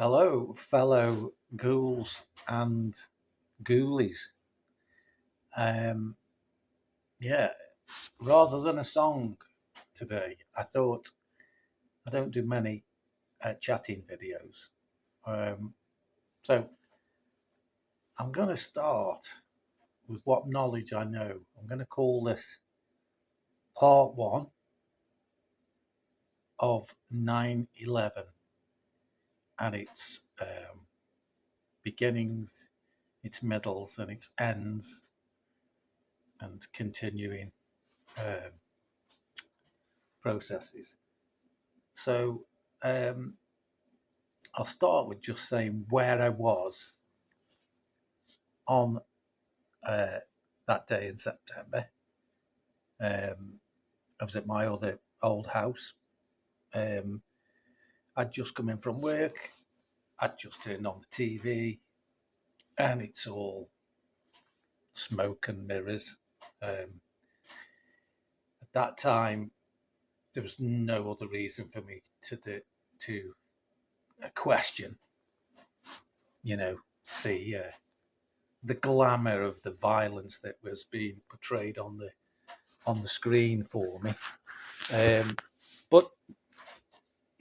Hello, fellow ghouls and ghoulies. Um, yeah, rather than a song today, I thought I don't do many chatting videos. Um, so I'm going to start with what knowledge I know. I'm going to call this part one of 9/11 and its beginnings, its middles, and its ends, and continuing um, processes. So um, I'll start with just saying where I was on uh, that day in September. Um, I was at my other old house. Um, I'd just come in from work. I'd just turned on the TV, and it's all smoke and mirrors. At that time, there was no other reason for me to question, you know, the glamour of the violence that was being portrayed on the screen for me. Um, but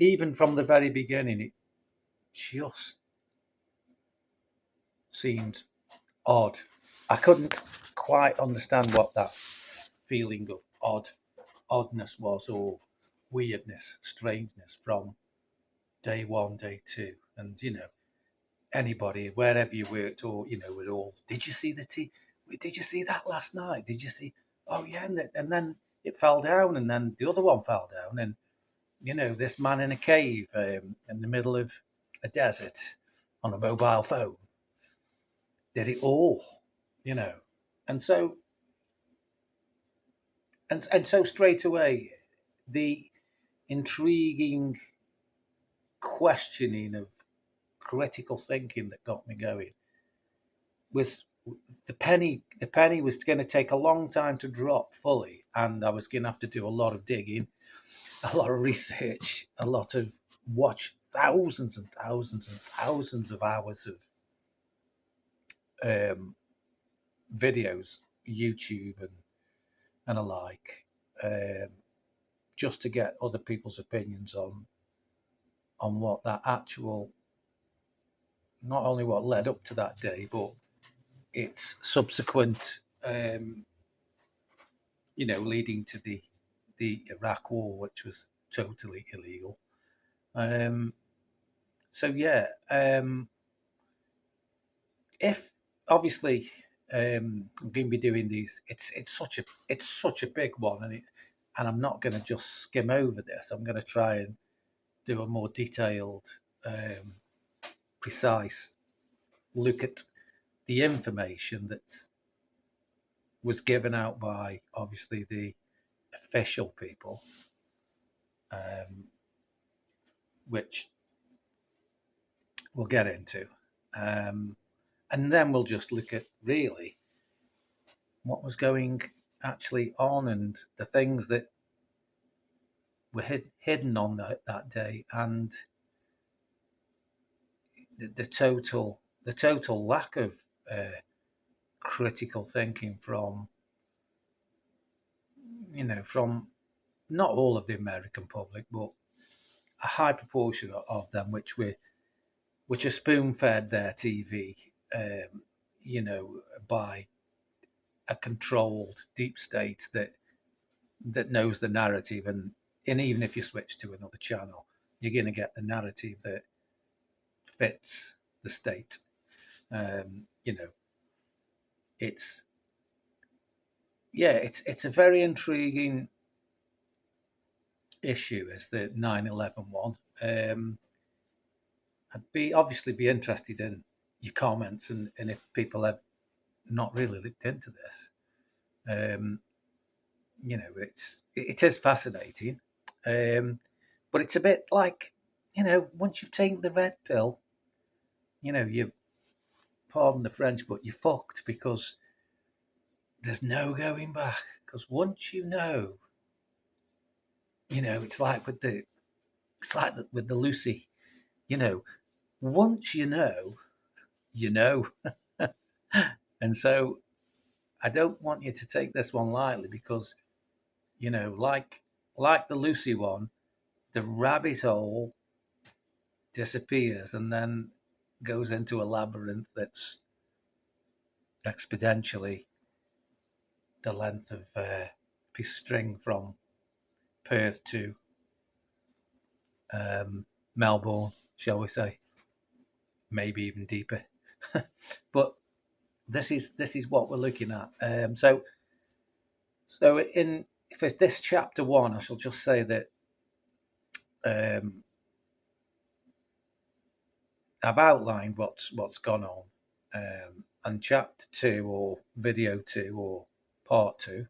even from the very beginning, it just seemed odd. I couldn't quite understand what that feeling of oddness was, or weirdness, strangeness from day one, day two. And, anybody, wherever you worked, or, we're all, did you see did you see that last night? Did you see, oh yeah, and then it fell down, and then the other one fell down, and this man in a cave in the middle of a desert on a mobile phone did it all, you know. And so and so straight away, the intriguing questioning of critical thinking that got me going was the penny was going to take a long time to drop fully, and I was going to have to do a lot of digging, a lot of research, a lot of watch thousands and thousands and thousands of hours of um, videos, YouTube and alike, um, just to get other people's opinions on what that actual, not only what led up to that day, but its subsequent, leading to the Iraq War, which was totally illegal. Um, so yeah, if obviously I'm going to be doing these, it's such a big one, and I'm not going to just skim over this. I'm going to try and do a more detailed, um, precise look at the information that was given out by obviously the official people, um, which we'll get into. Um, and then we'll just look at really what was going actually on, and the things that were hidden on that day, and the total lack of uh, critical thinking from not all of the American public, but a high proportion of them, which are spoon fed their TV, um, by a controlled deep state that knows the narrative, and even if you switch to another channel, you're going to get the narrative that fits the state. Um, you know, it's it's a very intriguing issue as the 9/11 one. I'd obviously be interested in your comments, and if people have not really looked into this. Um, it is fascinating, but it's a bit like, once you've taken the red pill, you, pardon the French, but you're fucked, because there's no going back. Because once it's like with the Lucy, you know, once you know, you know. And so I don't want you to take this one lightly because, like the Lucy one, the rabbit hole disappears and then goes into a labyrinth that's exponentially the length of a piece of string from Perth to Melbourne, shall we say, maybe even deeper. But this is what we're looking at. So in if it's this chapter one, I shall just say that um, I've outlined what's gone on, and chapter two or video two or part two,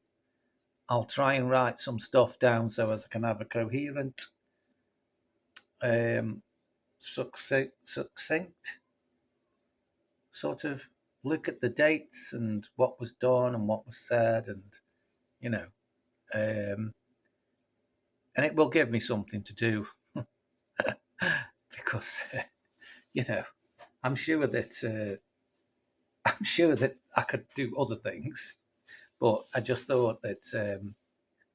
I'll try and write some stuff down so as I can have a coherent, um, succinct sort of look at the dates and what was done and what was said, and you know, um, and it will give me something to do because you know I'm sure that I'm sure that I could do other things, but I just thought that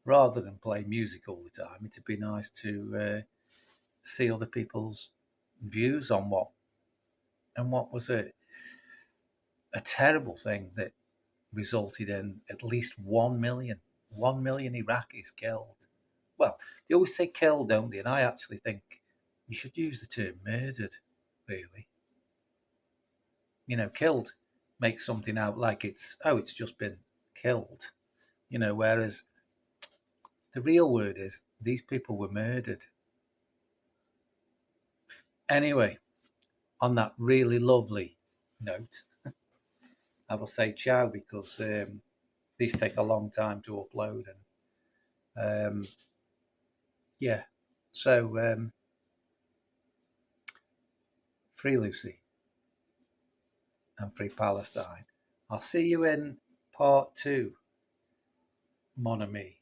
rather than play music all the time, it'd be nice to see other people's views on what was a terrible thing that resulted in at least 1 million Iraqis killed. Well, they always say killed, don't they? And I actually think you should use the term murdered, really. Killed makes something out like it's just been killed. Whereas the real word is these people were murdered. Anyway, on that really lovely note, I will say ciao because these take a long time to upload, and yeah. So free Lucy and free Palestine. I'll see you in part two, mon ami.